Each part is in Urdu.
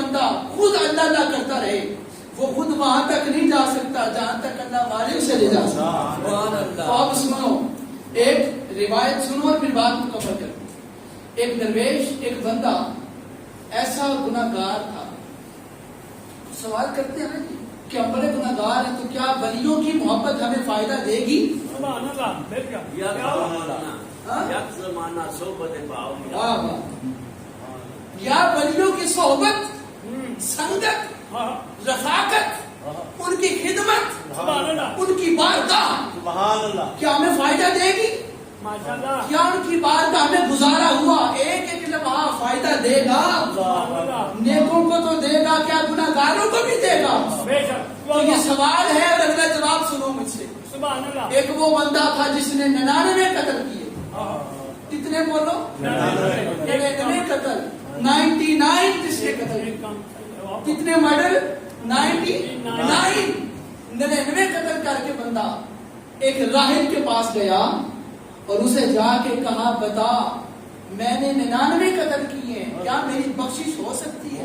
بندہ خود اللہ اللہ کرتا رہے وہ خود وہاں تک نہیں جا سکتا جہاں تک اللہ والے اسے لے جا سکتا. تو اب سنو ایک روایت سنو اور پھر بات مکمل کرو. ایک درویش ایک بندہ ایسا گناہگار تھا. سوال کرتے ہیں جی کہ ہم بڑے گناہگار ہیں تو کیا ولیوں کی محبت ہمیں فائدہ دے گی؟ یا ولیوں کی صحبت سنگت رفاقت ان کی خدمت ان کی بارگاہ کیا ہمیں فائدہ دے گی؟ کیا ان کی بارگاہ میں گزارا ہوا ایک ایک لمحہ فائدہ دے گا؟ نیکوں کو تو دے گا کیا گناہگاروں کو بھی دے گا؟ تو یہ سوال ہے اور اگلا جواب سنو مجھ سے. ایک وہ بندہ تھا جس نے 99 قتل کیے. کتنے بولو؟ 99 قتل. 99 جس نے قتل کیے. کتنے مرڈر؟ 99 قتل کر کے بندہ ایک راہب کے پاس گیا اور اسے جا کے کہا بتا میں نے 99 قتل کیے ہیں کیا میری بخشش ہو سکتی ہے؟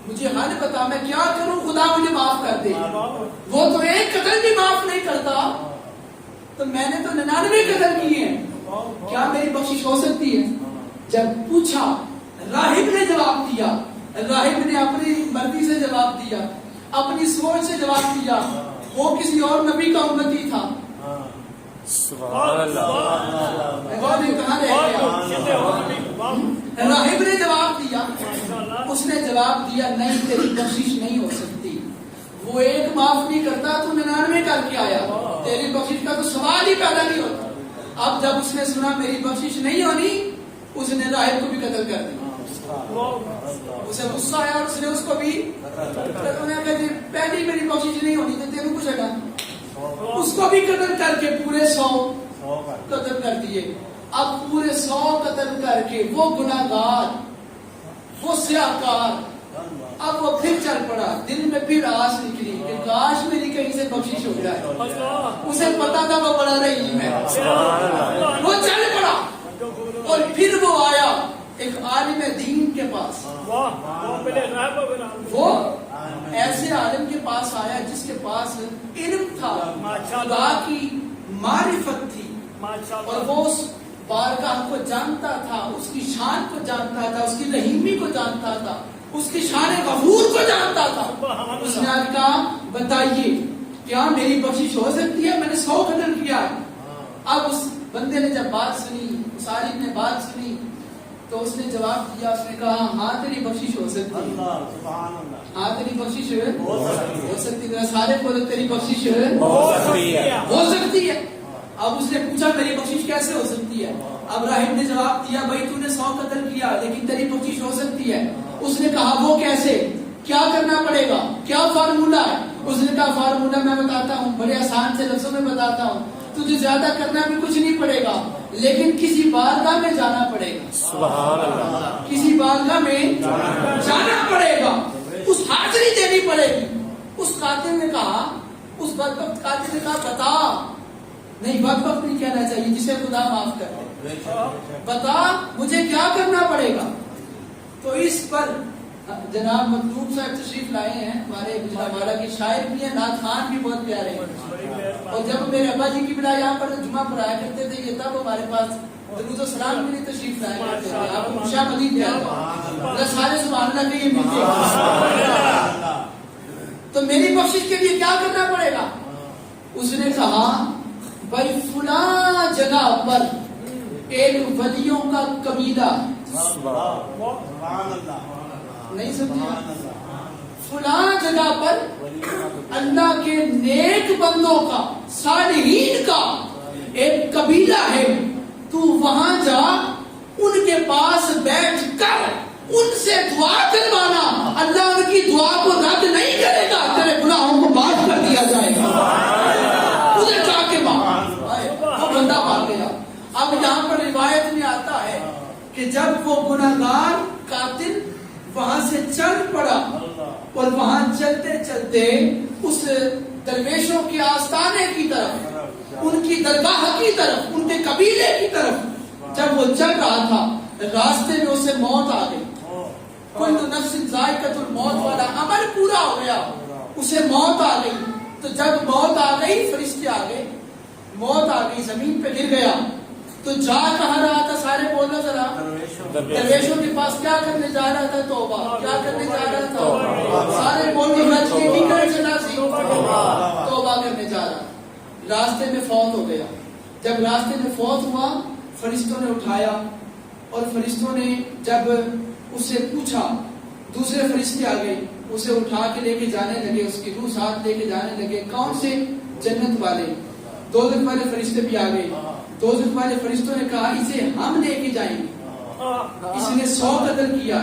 مجھے حل بتا میں کیا کروں خدا مجھے معاف کر دے. وہ تو ایک قتل بھی معاف نہیں کرتا تو میں نے تو 99 قتل کیے ہیں کیا میری بخشش ہو سکتی ہے؟ جب پوچھا راہب نے جواب دیا. راہب نے اپنی مرضی سے جواب دیا اپنی سوچ سے جواب دیا. وہ کسی اور نبی کا امتی تھا. راہب نے جواب دیا اس نے جواب دیا نہیں تیری بخشش نہیں ہو سکتی. وہ ایک معاف نہیں کرتا تو 99 کر کے آیا تیری بخشش کا تو سوال ہی پیدا نہیں ہوتا. اب جب اس نے سنا میری بخشش نہیں ہونی اس نے راہب کو بھی قتل کر دیا. اسے غصہ آیا اور اس نے اس کو بھی پہلی میری بخشش نہیں ہونی تو تیرے کو چڑھا اس کو بھی قتل کر کے پورے 100 قتل کر دیے. اب پورے 100 قتل کر کے وہ گناہگار وہ سیاہکار اب وہ پھر چل پڑا. دل میں پھر آس نکلی کہ کاش میری کہیں سے بخشش ہو جائے. اسے پتا تھا وہ بڑا رحیم ہے. وہ چل پڑا اور پھر وہ آیا ایک عالم دین کے پاس. وہ ایسے عالم کے پاس آیا جس کے پاس علم تھا خدا کی معرفت تھی اور وہ اس بارگاہ کو جانتا تھا اس کی شان کو جانتا تھا اس کی رحیمی کو جانتا تھا اس کی شان غفور کو جانتا تھا. اس نے کہا بتائیے کیا میری بخشش ہو سکتی ہے؟ میں نے 100 قتل کیا ہے. اب اس بندے نے جب بات سنی اس عالم نے بات سنی تو اس نے جواب دیا. اس نے کہا ہاں تیری بخشش ہو سکتی ہے. ہاں تیری بخشش ہو سکتی ہے. سارے بولے تیری بخشش ہو سکتی ہے. اب اس نے پوچھا میری بخشش کیسے ہو سکتی ہے؟ اب راہب نے جواب دیا بھائی تو نے 100 قتل کیا لیکن تیری بخشش ہو سکتی ہے. اس نے کہا وہ کیسے کیا کرنا پڑے گا کیا فارمولہ ہے؟ اس نے کہا فارمولہ میں بتاتا ہوں بڑے آسان سے لفظوں میں بتاتا ہوں. تجھے زیادہ کرنا بھی کچھ نہیں پڑے گا لیکن کسی بارگاہ میں جانا پڑے گا. سبحان اللہ. کسی بارگاہ میں جانا پڑے گا اس حاضری دینی پڑے گی. اس قاتل نے کہا اس بدبخت قاتل نے کہا بتا نہیں بدبخت نہیں کہنا چاہیے جسے خدا معاف کر دے. بتا مجھے کیا کرنا پڑے گا. تو اس پر جناب مطلوب صاحب تشریف لائے ہیں ہمارے گجرانوالہ کے شاعر بھی ہیں نعت خوان بھی بہت پیارے ہیں. اور جب میرے ابا جی کی بلا یہاں پر جمعہ پڑھایا کرتے تھے یہ تب ہمارے پاس درود و سلام کے لیے تشریف لایا کرتے تھے. آپ کو خوشا مدید دیا سارے سبحان اللہ کے یہ ملتے. تو میری بخشش کے لیے کیا کرنا پڑے گا؟ اس نے کہا بھائی فلاں جگہ پر ایک ولیوں کا قبیلہ نہیں سمجھا فلاں جگہ پر اللہ کے نیک بندوں کا صالحین کا ایک قبیلہ ہے. تو وہاں جا ان کے پاس بیٹھ کر ان سے دعا کروانا. اللہ ان کی دعا کو رد نہیں کرے گا تیرے گناہوں کو معاف کر دیا جائے گا. ادھر جا کے وہ بندہ مار گیا. اب یہاں پر روایت میں آتا ہے کہ جب وہ گناہگار قاتل وہاں سے چل پڑا اور وہاں چلتے چلتے اس درویشوں کے آستانے کی طرف ان کی درگاہ کی طرف ان کے قبیلے کی طرف جب وہ چل رہا تھا راستے میں اسے موت آ گئی. کل نفس ذائقۃ الموت والا عمل پورا ہو گیا، اسے موت آ گئی. تو جب موت آ گئی فرشتے آ گئے، موت آ گئی، زمین پہ گر گیا، تو جا کہاں رہا تھا؟ سارے بولو ذرا. درویشوں کے پاس کیا کرنے جا رہا تھا؟ توبہ. کیا کرنے جا رہا تھا؟ سارے بولو رج کے کی کرے چلا سی توبہ کرنے جا رہا. راستے میں فوت ہو گیا. جب راستے میں فوت ہوا فرشتوں نے اٹھایا، اور فرشتوں نے جب اس سے پوچھا، دوسرے فرشتے آ گئے، اسے اٹھا کے لے کے جانے لگے، اس کی روح ساتھ لے کے جانے لگے. کون سے؟ جنت والے. دوزخ والے فرشتے بھی آ گئے. دوزخ والے فرشتوں نے کہا اسے ہم لے کے جائیں گے، اس نے 100 قتل کیا.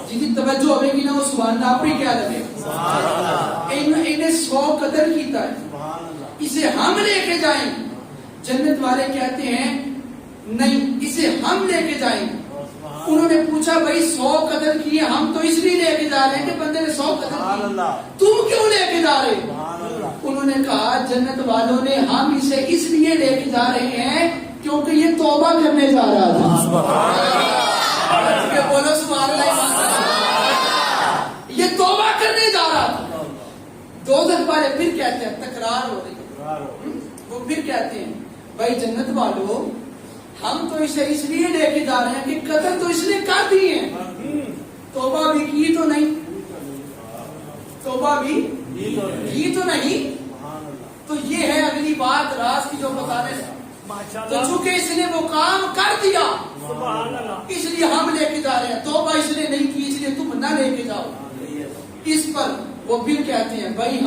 جن کی توجہ ہوئے گی نا وہ سبحان اللہ آپ ہی کیا لگے. انہیں 100 قتل کیتا ہے، اسے ہم لے کے جائیں. جنت والے کہتے ہیں نہیں، اسے ہم لے کے جائیں. انہوں نے پوچھا بھائی 100 قتل کیے، ہم تو اس لیے لے کے جا رہے ہیں کہ بندے نے 100 قتل کیے، تم کیوں لے کے جا رہے؟ انہوں نے کہا جنت والوں نے ہم اسے اس لیے لے کے جا رہے ہیں کیونکہ یہ توبہ کرنے جا رہا تھا. بولو سبحان اللہ. یہ توبہ کرنے جا رہا تھا. دوزخ والے پھر کہتے ہیں، تکرار ہو رہی، وہ پھر کہتے ہیں بھائی جنت والوں ہم تو اسے اس لیے لے کے جا رہے ہیں کہ قتل تو اس نے کر دیے ہیں، توبہ بھی کی تو نہیں، توبہ بھی کی تو نہیں. تو یہ ہے اگلی بات راز کی جو بتانے سے. تو چونکہ اس نے وہ کام کر دیا اس لیے ہم لے کے جا رہے ہیں، توبہ اس نے نہیں کی اس لیے تم نہ لے کے جاؤ. اس پر وہ پھر کہتے ہیں بھائی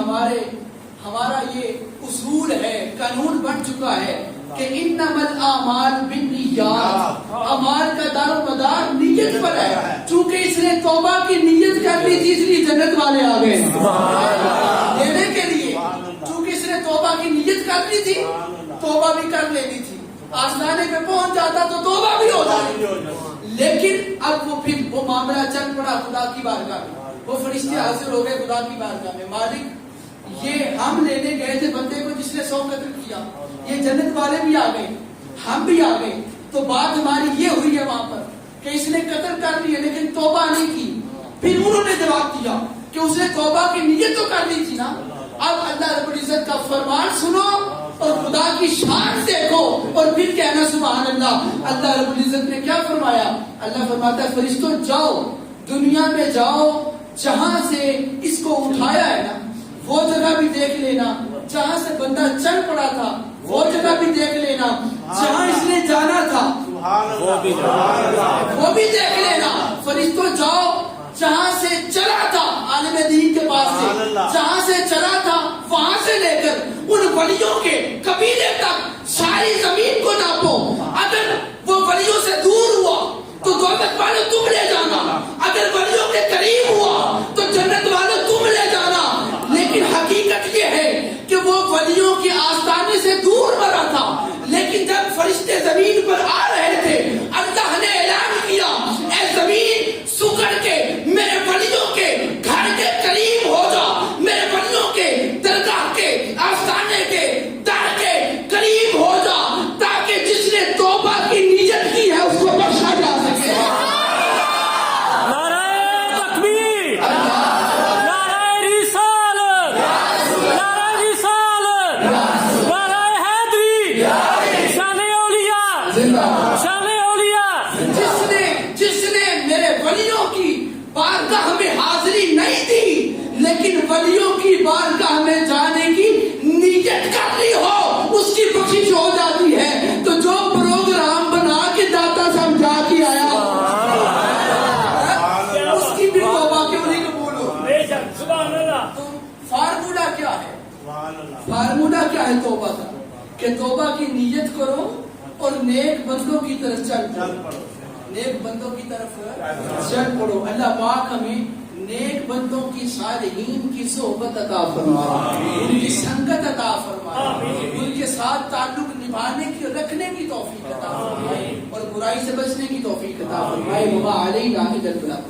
ہمارا یہ اصول ہے، قانون بن چکا ہے کہ انما الاعمال بالنیات، اعمال کا دار و مدار نیت پر ہے. چونکہ اس نے توبہ کی نیت کر لی تھی اس لیے جنت والے آ گئے لینے کے لیے. چونکہ اس نے توبہ کی نیت کر لی تھی، توبہ بھی کر لینی تھی. آستانے پہ پہنچ جاتا تو توبہ بھی ہو جاتی. لیکن اب وہ پھر وہ معاملہ چل پڑا خدا کی بارگاہ میں. وہ فرشتے حاضر ہو گئے خدا کی بارگاہ میں، مالک یہ ہم لینے گئے تھے بندے کو جس نے 100 قتل کیا، یہ جنت والے بھی آ گئے، ہم بھی آ گئے. تو بات ہماری یہ ہوئی ہے وہاں پر کہ اس نے قتل کر لیا لیکن توبہ نہیں کی. پھر انہوں نے جواب دیا کہ اس نے توبہ کی نیت تو کر لی تھی نا. اب اللہ رب العزت کا فرمان سنو اور خدا کی شان دیکھو اور پھر کہنا سبحان اللہ. اللہ رب العزت نے کیا فرمایا؟ اللہ فرماتا ہے فرشتوں جاؤ دنیا میں جاؤ، جہاں سے اس کو اٹھایا ہے نا وہ جگہ بھی دیکھ لینا، جہاں سے بندہ چل پڑا تھا وہ جگہ بھی دیکھ لینا، جہاں اس نے جانا تھا وہ بھی دیکھ لینا. فرشتوں جاؤ جہاں سے چلا تھا، عالم دین کے پاس سے جہاں سے چلا تھا وہاں سے لے کر ان ولیوں کے قبیلے تک ساری زمین کو ناپو. اگر وہ ولیوں سے دور ہوا تو دوزخ والے تم لے جانا، اگر ولیوں کے قریب ہوا تو جنت والے تم لے جانا. لیکن حقیقت یہ ہے کہ وہ ولیوں کے آستانے سے دور مرا تھا. لیکن جب فرشتے زمین پر آ رہے تھے اللہ نے اعلان کیا اے زمین سکڑ کے میرے ولیوں کے گھر کے قریب ہو جا، میرے ولیوں کے درگاہ کے آستانے کے در کے قریب ہو جا، تاکہ جس نے توبہ کی نیت کی ہے اس کو بخشا جا سکے. بارگاہ میں حاضری نہیں دی لیکن ولیوں کی بارگاہ میں جانے کی نیت کر لی ہو اس کی بخشش ہو جاتی ہے. تو جو پروگرام بنا کے داتا سمجھا کے آیا اس کی بھی توبہ کیوں نہیں قبول ہو؟ تو فارمولا کیا ہے؟ فارمولا کیا ہے توبہ کا؟ کہ توبہ کی نیت کرو اور نیک بندوں کی طرف چل پڑو، نیک بندوں کی طرف چل پڑو. اللہ پاک ہمیں نیک بندوں کی صالحین کی صحبت عطا فرمائے، ان کی سنگت عطا فرمائے، ان کے ساتھ تعلق نبھانے کی رکھنے کی توفیق عطا فرمائے اور برائی سے بچنے کی توفیق عطا فرمائے. وما علینا الا البلاغ.